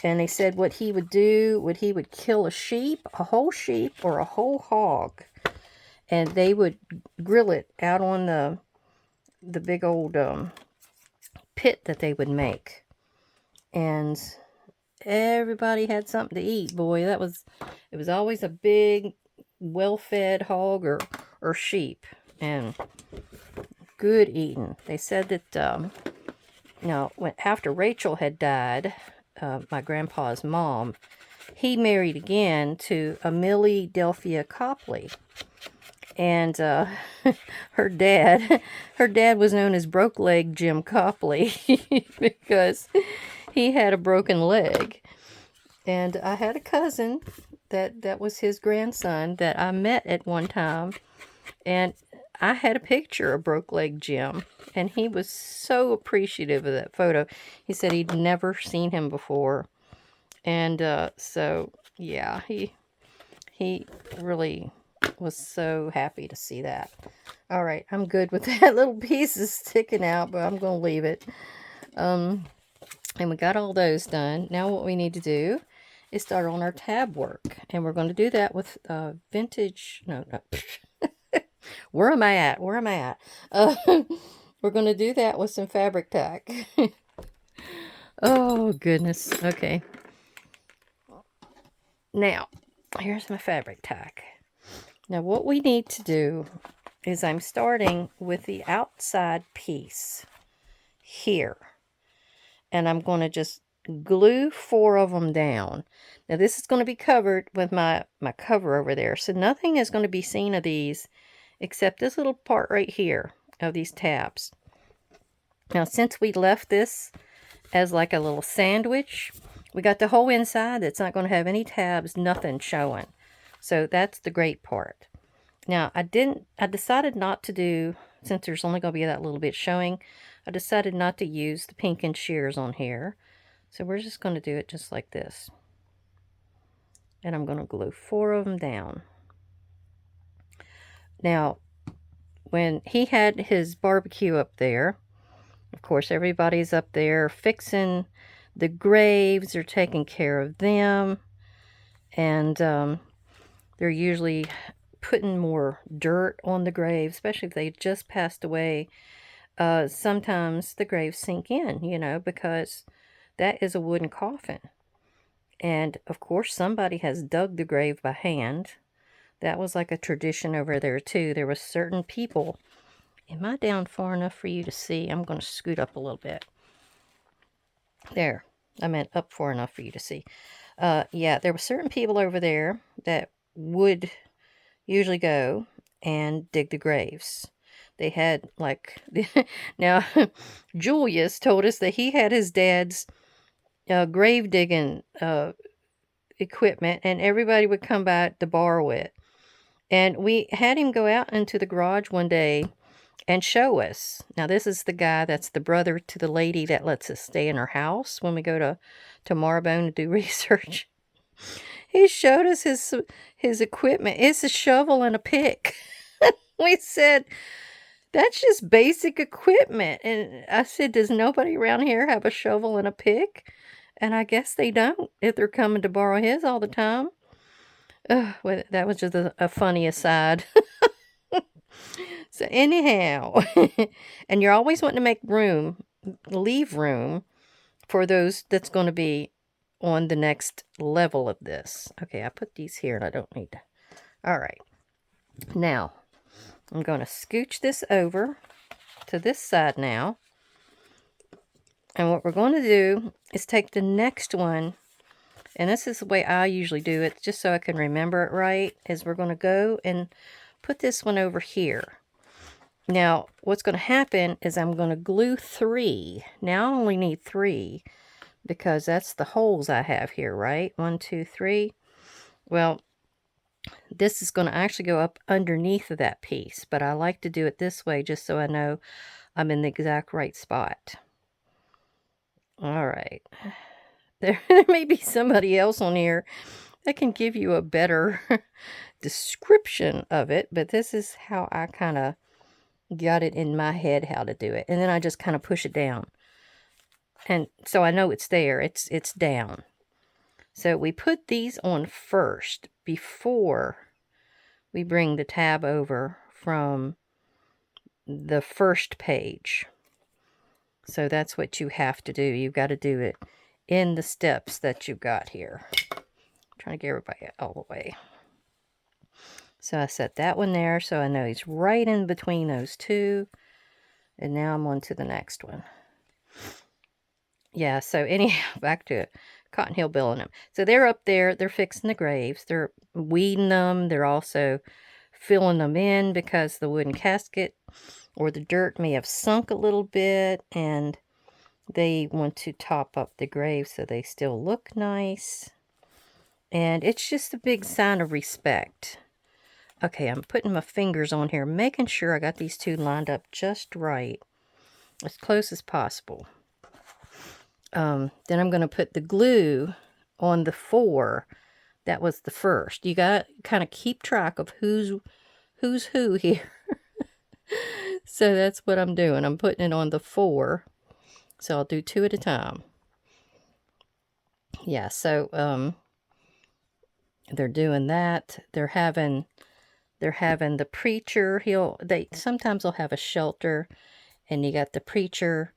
And they said what he would do, he would kill a whole sheep, or a whole hog. And they would grill it out on the big old pit that they would make. And everybody had something to eat, boy. It was always a big, well-fed hog or sheep. And good eating. They said that, after Rachel had died, my grandpa's mom, he married again to a Millie Delphia Copley. And her dad was known as Broke Leg Jim Copley because he had a broken leg. And I had a cousin that was his grandson that I met at one time. And I had a picture of Broke Leg Jim, and he was so appreciative of that photo. He said he'd never seen him before. And so, yeah, he really was so happy to see that. All right, I'm good with that. Little piece is sticking out, but I'm going to leave it. And we got all those done. Now what we need to do is start on our tab work. And we're going to do that with vintage... No. Where am I at? Where am I at? We're going to do that with some fabric tack. Oh, goodness. Okay. Now, here's my fabric tack. Now, what we need to do is I'm starting with the outside piece here. And I'm going to just glue 4 of them down. Now, this is going to be covered with my cover over there. So, nothing is going to be seen of these except this little part right here of these tabs. Now, since we left this as like a little sandwich, we got the whole inside that's not going to have any tabs, nothing showing. So that's the great part. Now, I decided not to do, since there's only going to be that little bit showing, I decided not to use the pink and shears on here. So we're just going to do it just like this. And I'm going to glue 4 of them down. Now, when he had his barbecue up there, of course, everybody's up there fixing the graves. They're taking care of them. And they're usually putting more dirt on the grave, especially if they just passed away. Sometimes the graves sink in, you know, because that is a wooden coffin. And, of course, somebody has dug the grave by hand. That was like a tradition over there, too. There were certain people. Am I down far enough for you to see? I'm going to scoot up a little bit. There. I meant up far enough for you to see. Yeah, there were certain people over there that would usually go and dig the graves. They had, like... Now, Julius told us that he had his dad's grave digging equipment, and everybody would come by to borrow it. And we had him go out into the garage one day and show us. Now, this is the guy that's the brother to the lady that lets us stay in her house when we go to Marbone to do research. He showed us his equipment. It's a shovel and a pick. We said, that's just basic equipment. And I said, does nobody around here have a shovel and a pick? And I guess they don't if they're coming to borrow his all the time. Well, that was just a funny aside. So anyhow, and you're always wanting to make room, leave room for those that's going to be on the next level of this. Okay, I put these here and I don't need to. All right. Now, I'm going to scooch this over to this side now. And what we're going to do is take the next one, and this is the way I usually do it, just so I can remember it right, is we're going to go and put this one over here. Now, what's going to happen is I'm going to glue 3. Now I only need 3 because that's the holes I have here, right? 1, 2, 3. Well, this is going to actually go up underneath of that piece, but I like to do it this way just so I know I'm in the exact right spot. All right. There may be somebody else on here that can give you a better description of it, but this is how I kind of got it in my head how to do it. And then I just kind of push it down. And so I know it's there. It's down. So we put these on first before we bring the tab over from the first page. So that's what you have to do. You've got to do it in the steps that you've got here. I'm trying to get everybody all the way. So I set that one there so I know he's right in between those two. And now I'm on to the next one. Yeah, so anyhow, back to Cotton Hill Bill and them. So they're up there. They're fixing the graves. They're weeding them. They're also filling them in because the wooden casket or the dirt may have sunk a little bit. And they want to top up the grave so they still look nice. And it's just a big sign of respect. Okay, I'm putting my fingers on here, making sure I got these two lined up just right, as close as possible. Then I'm going to put the glue on the 4. That was the first. You got to kind of keep track of who's who here. So that's what I'm doing. I'm putting it on the 4. So I'll do 2 at a time. Yeah, so they're doing that. They're having the preacher. They sometimes they'll have a shelter, and you got the preacher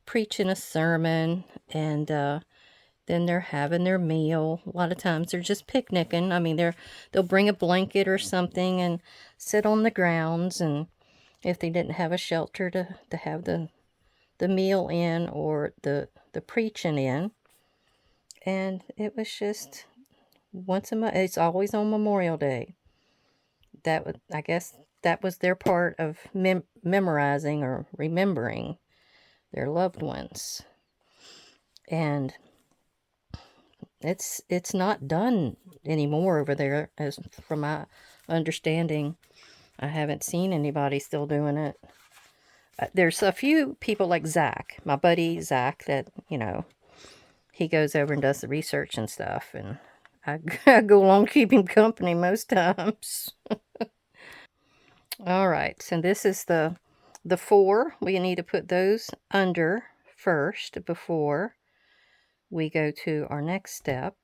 preaching a sermon, and then they're having their meal. A lot of times they're just picnicking. I mean, they'll bring a blanket or something and sit on the grounds, and if they didn't have a shelter to have the meal in, or the preaching in. And it was just once a month. It's always on Memorial Day. I guess that was their part of memorizing or remembering their loved ones. And it's not done anymore over there, as from my understanding. I haven't seen anybody still doing it. There's a few people like Zach, my buddy Zach, that, he goes over and does the research and stuff, and I go along to keep him company most times. All right, so this is the 4. We need to put those under first before we go to our next step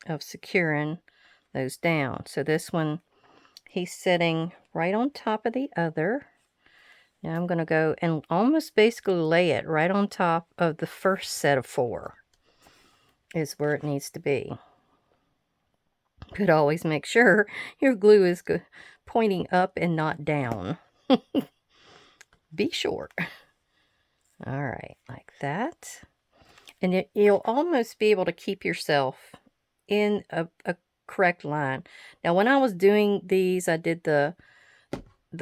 of securing those down. So this one, he's sitting right on top of the other. Now I'm going to go and almost basically lay it right on top of the first set of 4 is where it needs to be. But always make sure your glue is pointing up and not down. Be sure. All right, like that. And you'll almost be able to keep yourself in a correct line. Now, when I was doing these, I did the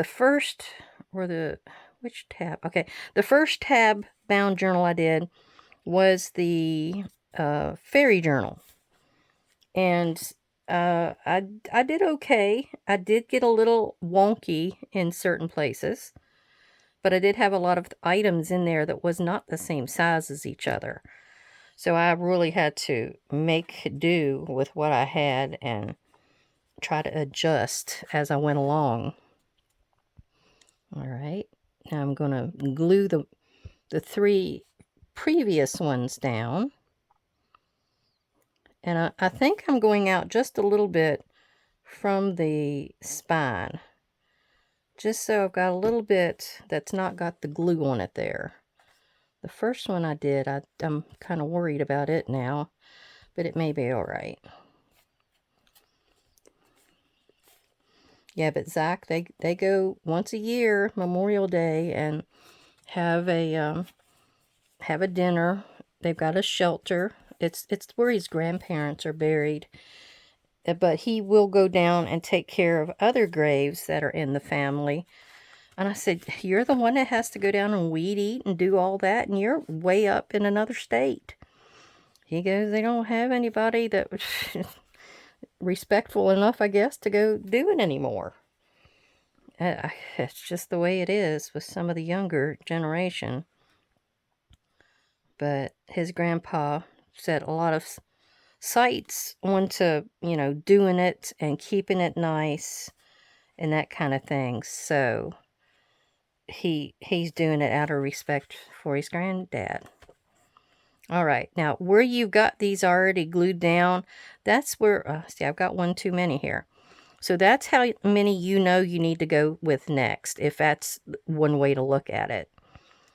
first, or which tab? Okay, the first tab bound journal I did was the fairy journal. And I did okay. I did get a little wonky in certain places, but I did have a lot of items in there that was not the same size as each other. So I really had to make do with what I had and try to adjust as I went along. All right, now I'm going to glue the 3 previous ones down. And I think I'm going out just a little bit from the spine, just so I've got a little bit that's not got the glue on it there. The first one I did, I'm kind of worried about it now, but it may be all right. Yeah, but Zach, they go once a year, Memorial Day, and have a dinner. They've got a shelter. It's where his grandparents are buried. But he will go down and take care of other graves that are in the family. And I said, you're the one that has to go down and weed eat and do all that, and you're way up in another state. He goes, they don't have anybody that was respectful enough, I guess, to go do it anymore. It's just the way it is with some of the younger generation. But his grandpa set a lot of sights onto, doing it and keeping it nice and that kind of thing. So he's doing it out of respect for his granddad. All right, now where you've got these already glued down, that's where, see, I've got one too many here. So that's how many you need to go with next, if that's one way to look at it.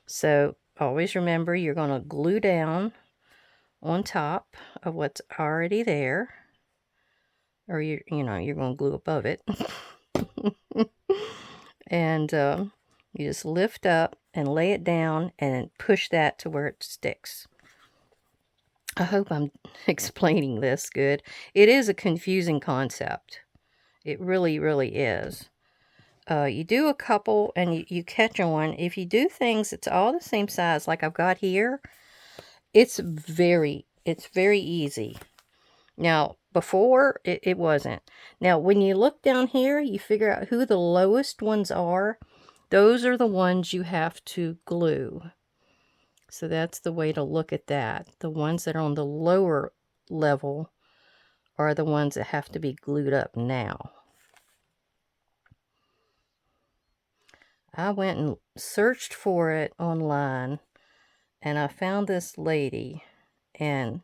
So always remember, you're going to glue down on top of what's already there, or you're going to glue above it. And you just lift up and lay it down and push that to where it sticks. I hope I'm explaining this good. It is a confusing concept. It really, really is. You do a couple and you catch on. If you do things, it's all the same size like I've got here. It's very easy. Now, before, it wasn't. Now, when you look down here, you figure out who the lowest ones are. Those are the ones you have to glue. So that's the way to look at that. The ones that are on the lower level are the ones that have to be glued up now. I went and searched for it online, and I found this lady, and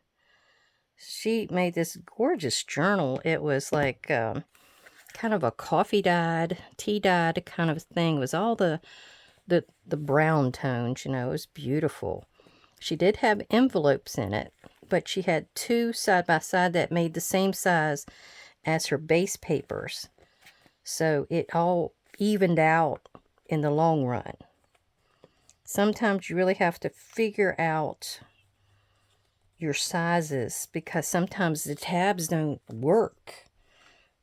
she made this gorgeous journal. It was like kind of a coffee dyed, tea dyed kind of thing. It was all the brown tones, you know. It was beautiful. She did have envelopes in it, but she had two side by side that made the same size as her base papers. So it all evened out in the long run. Sometimes you really have to figure out your sizes, because sometimes the tabs don't work.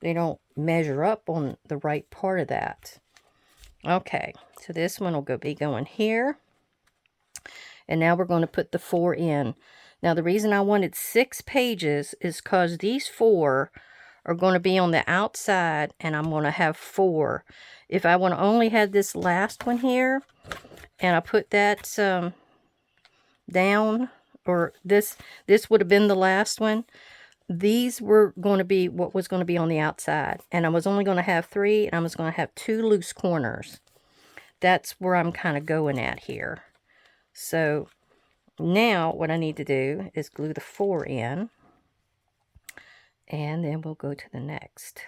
They don't measure up on the right part of that. Okay, so this one will be going here. And now we're going to put the 4 in. Now the reason I wanted 6 pages is because these 4 are going to be on the outside, and I'm going to have 4. If I want to only have this last one here, and I put that down, or this would have been the last one, these were going to be what was going to be on the outside, and I was only going to have 3, and I was going to have 2 loose corners. That's where I'm kind of going at here. So now what I need to do is glue the 4 in, and then we'll go to the next.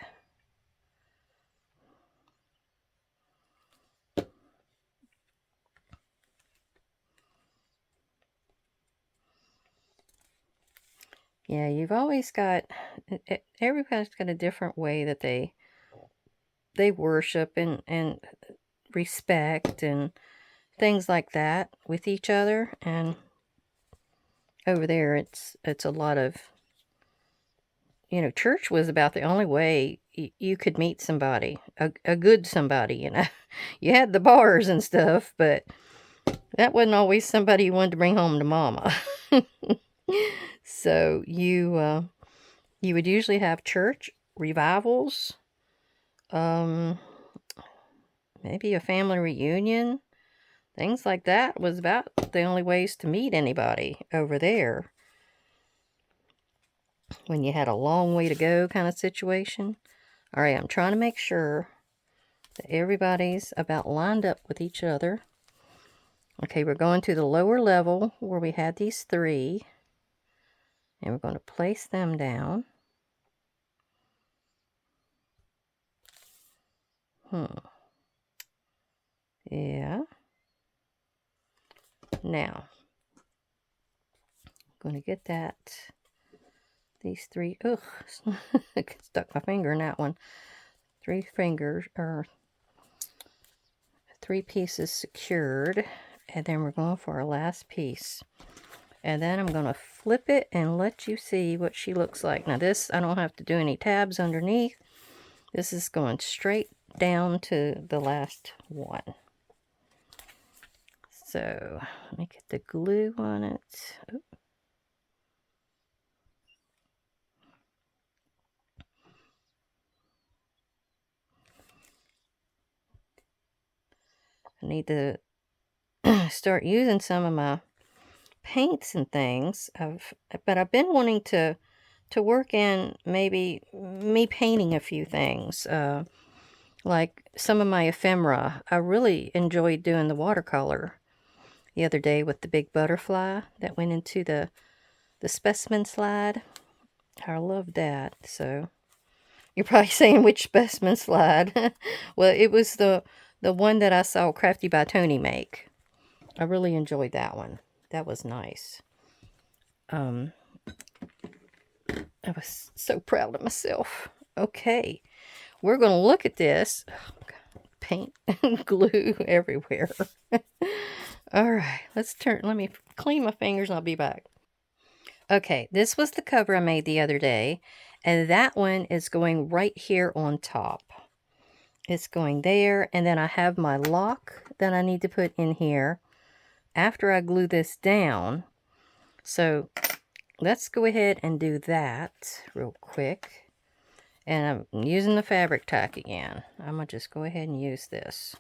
Yeah, you've always got, everybody's got a different way that they worship and respect and things like that with each other. And over there, it's a lot of, you know, church was about the only way you could meet somebody, a good somebody, you know. You had the bars and stuff, but that wasn't always somebody you wanted to bring home to mama. So you would usually have church revivals, maybe a family reunion, things like that was about the only ways to meet anybody over there. When you had a long way to go kind of situation. All right, I'm trying to make sure that everybody's about lined up with each other. Okay, we're going to the lower level where we had these 3. And we're going to place them down. Yeah. Now, I'm going to get these 3, I stuck my finger in that one. 3 fingers, or 3 pieces secured. And then we're going for our last piece. And then I'm going to flip it and let you see what she looks like. Now this, I don't have to do any tabs underneath. This is going straight down to the last one. So, let me get the glue on it. Oop. I need to start using some of my paints and things. But I've been wanting to work in maybe me painting a few things. Like some of my ephemera. I really enjoyed doing the watercolor the other day with the big butterfly that went into the specimen slide. I love that. So you're probably saying, which specimen slide? Well, it was the one that I saw Crafty by Tony make. I really enjoyed that one. That was nice. I was so proud of myself. Okay, we're going to look at this. Oh, God, paint and glue everywhere. All right, let me clean my fingers and I'll be back. Okay, this was the cover I made the other day, and that one is going right here on top. It's going there, and then I have my lock that I need to put in here after I glue this down. So let's go ahead and do that real quick. And I'm using the fabric tack again. I'm going to just go ahead and use this.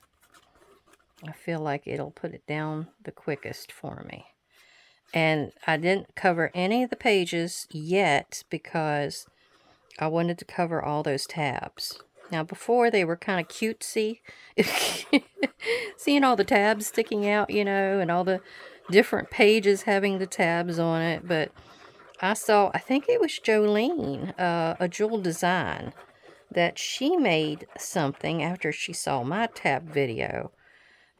I feel like it'll put it down the quickest for me. And I didn't cover any of the pages yet because I wanted to cover all those tabs. Now before they were kind of cutesy. Seeing all the tabs sticking out, you know, and all the different pages having the tabs on it. But I saw, I think it was Jolene, a Jewel Design, that she made something after she saw my tab video.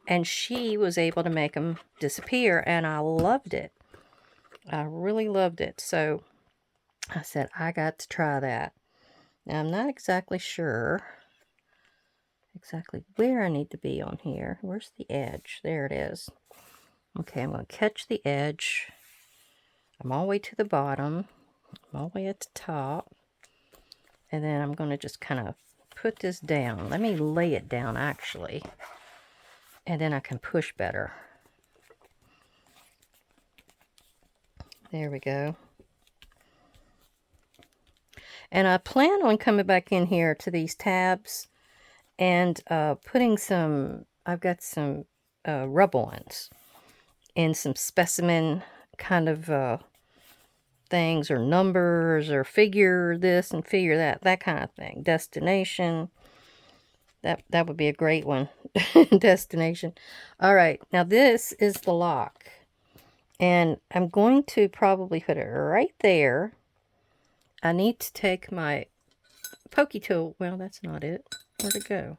And she was able to make them disappear, and I loved it. I really loved it. So I said, I got to try that. Now, I'm not exactly sure exactly where I need to be on here. Where's the edge? There it is. Okay, I'm going to catch the edge. I'm all the way to the bottom. I'm all the way at the top. And then I'm going to just kind of put this down. Let me lay it down, actually. And then I can push better. There we go. And I plan on coming back in here to these tabs and putting some, I've got some rub-ons and some specimen kind of things, or numbers, or figure this and figure that, that kind of thing. Destination. That would be a great one. Destination. All right, now this is the lock. And I'm going to probably put it right there. I need to take my pokey tool. Well, that's not it. Where'd it go?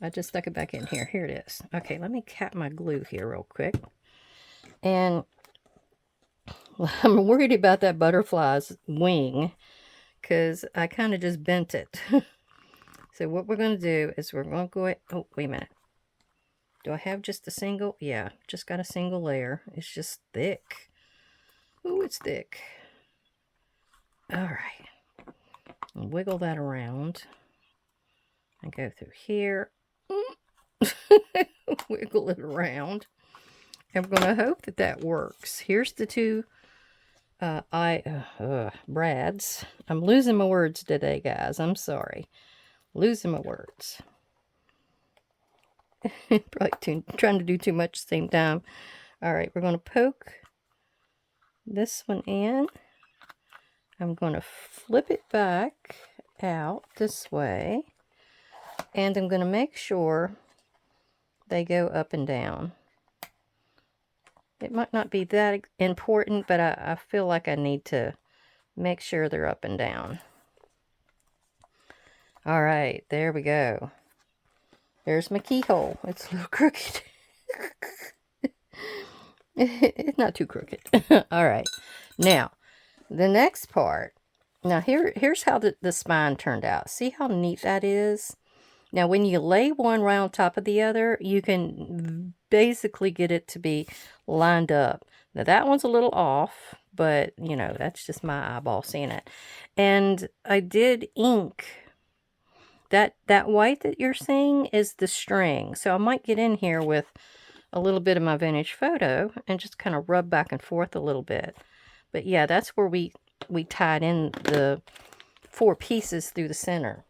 I just stuck it back in here. Here it is. Okay, let me cap my glue here real quick. And I'm worried about that butterfly's wing because I kind of just bent it. So what we're going to do is we're going to go ahead. Oh, wait a minute. Do I have just a single? Yeah, just got a single layer. It's just thick. Oh, it's thick. All right. Wiggle that around. And go through here. Wiggle it around. And we're going to hope that that works. Here's the two brads. I'm losing my words today, guys. I'm sorry. Losing my words. Probably trying to do too much at the same time. All right, we're going to poke this one in. I'm going to flip it back out this way. And I'm going to make sure they go up and down. It might not be that important, but I feel like I need to make sure they're up and down. All right, there we go. There's my keyhole. It's a little crooked. It's not too crooked. All right. Now, the next part. Now, here's how the spine turned out. See how neat that is? Now, when you lay one right on top of the other, you can basically get it to be lined up. Now, that one's a little off, but, you know, that's just my eyeball seeing it. And I did ink. That white that you're seeing is the string. So I might get in here with a little bit of my vintage photo and just kind of rub back and forth a little bit. But yeah, that's where we tied in the 4 pieces through the center.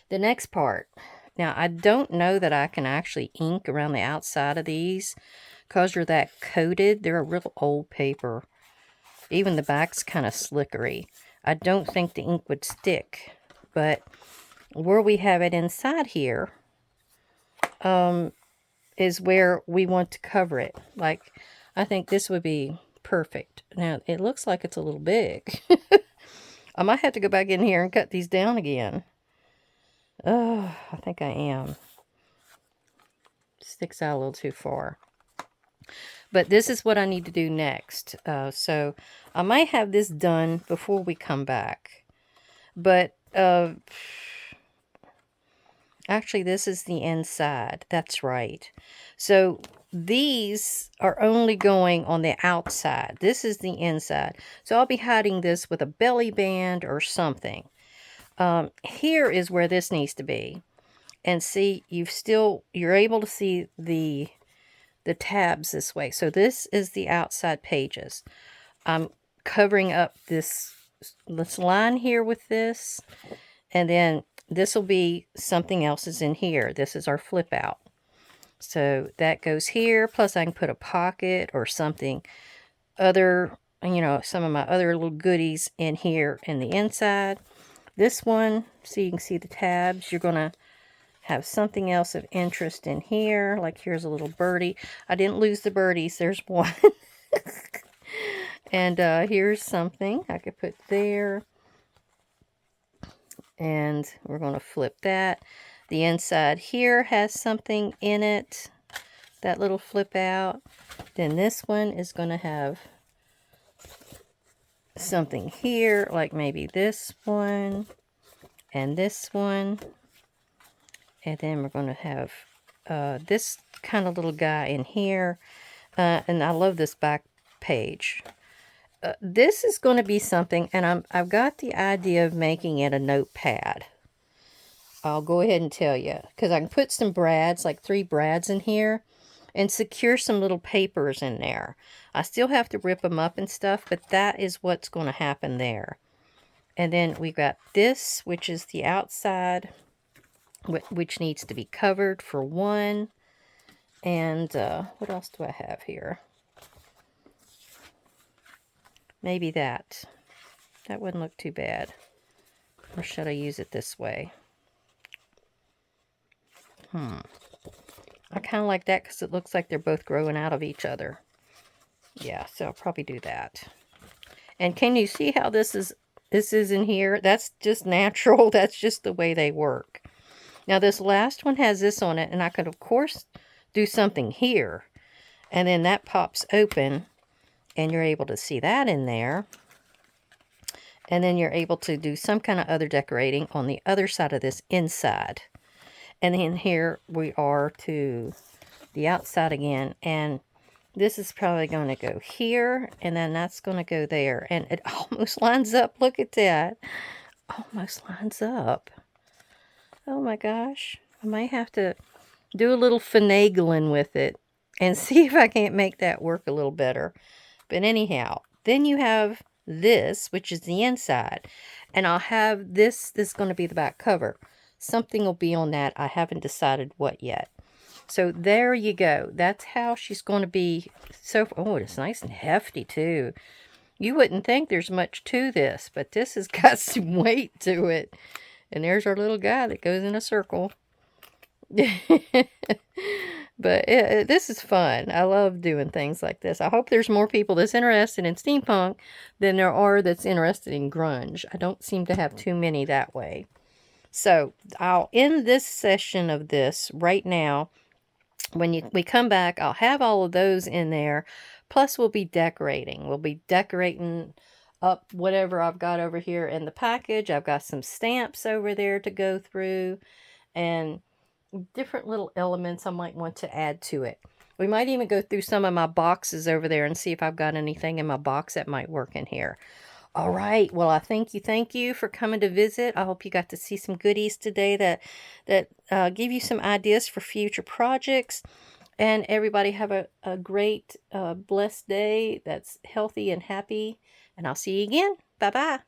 The next part. Now, I don't know that I can actually ink around the outside of these because they're that coated. They're a real old paper. Even the back's kind of slickery. I don't think the ink would stick. But where we have it inside here is where we want to cover it. Like, I think this would be perfect. Now, it looks like it's a little big. I might have to go back in here and cut these down again. Oh, I think I am. Sticks out a little too far. But this is what I need to do next. So I might have this done before we come back. But actually, this is the inside. That's right. So these are only going on the outside. This is the inside. So I'll be hiding this with a belly band or something. Here is where this needs to be. And see, you're able to see the tabs this way. So this is the outside pages. I'm covering up this line here with this, and then this will be something else is in here. This is our flip out. So that goes here, plus I can put a pocket or something other, you know, some of my other little goodies in here in the inside. This one, so you can see the tabs, you're going to have something else of interest in here. Like here's a little birdie. I didn't lose the birdies. There's one. And here's something I could put there. And we're going to flip that. The inside here has something in it. That little flip out. Then this one is going to have something here, like maybe this one and this one. And then we're going to have this kind of little guy in here. And I love this back page. This is going to be something, and I've got the idea of making it a notepad. I'll go ahead and tell you, because I can put some brads, like 3 brads in here, and secure some little papers in there. I still have to rip them up and stuff, but that is what's going to happen there. And then we've got this, which is the outside, which needs to be covered for one. And what else do I have here? Maybe that. That wouldn't look too bad. Or should I use it this way? I kind of like that because it looks like they're both growing out of each other. Yeah, so I'll probably do that. And can you see how this is in here? That's just natural. That's just the way they work. Now this last one has this on it, and I could of course do something here. And then that pops open, and you're able to see that in there. And then you're able to do some kind of other decorating on the other side of this inside. And then here we are to the outside again. And this is probably going to go here. And then that's going to go there. And it almost lines up. Look at that. Almost lines up. Oh my gosh. I might have to do a little finagling with it and see if I can't make that work a little better. But anyhow, then you have this, which is the inside. And I'll have this is going to be the back cover. Something will be on that. I haven't decided what yet. So there you go. That's how she's going to be. So, oh, it's nice and hefty too. You wouldn't think there's much to this, but this has got some weight to it. And there's our little guy that goes in a circle. But this is fun. I love doing things like this. I hope there's more people that's interested in steampunk than there are that's interested in grunge. I don't seem to have too many that way. So I'll end this session of this right now. When we come back, I'll have all of those in there. Plus we'll be decorating. We'll be decorating up whatever I've got over here in the package. I've got some stamps over there to go through. And different little elements I might want to add to it. We might even go through some of my boxes over there and see if I've got anything in my box that might work in here. All right. Well, I thank you for coming to visit. I hope you got to see some goodies today that give you some ideas for future projects. And everybody have a great, blessed day that's healthy and happy. And I'll see you again. Bye-bye.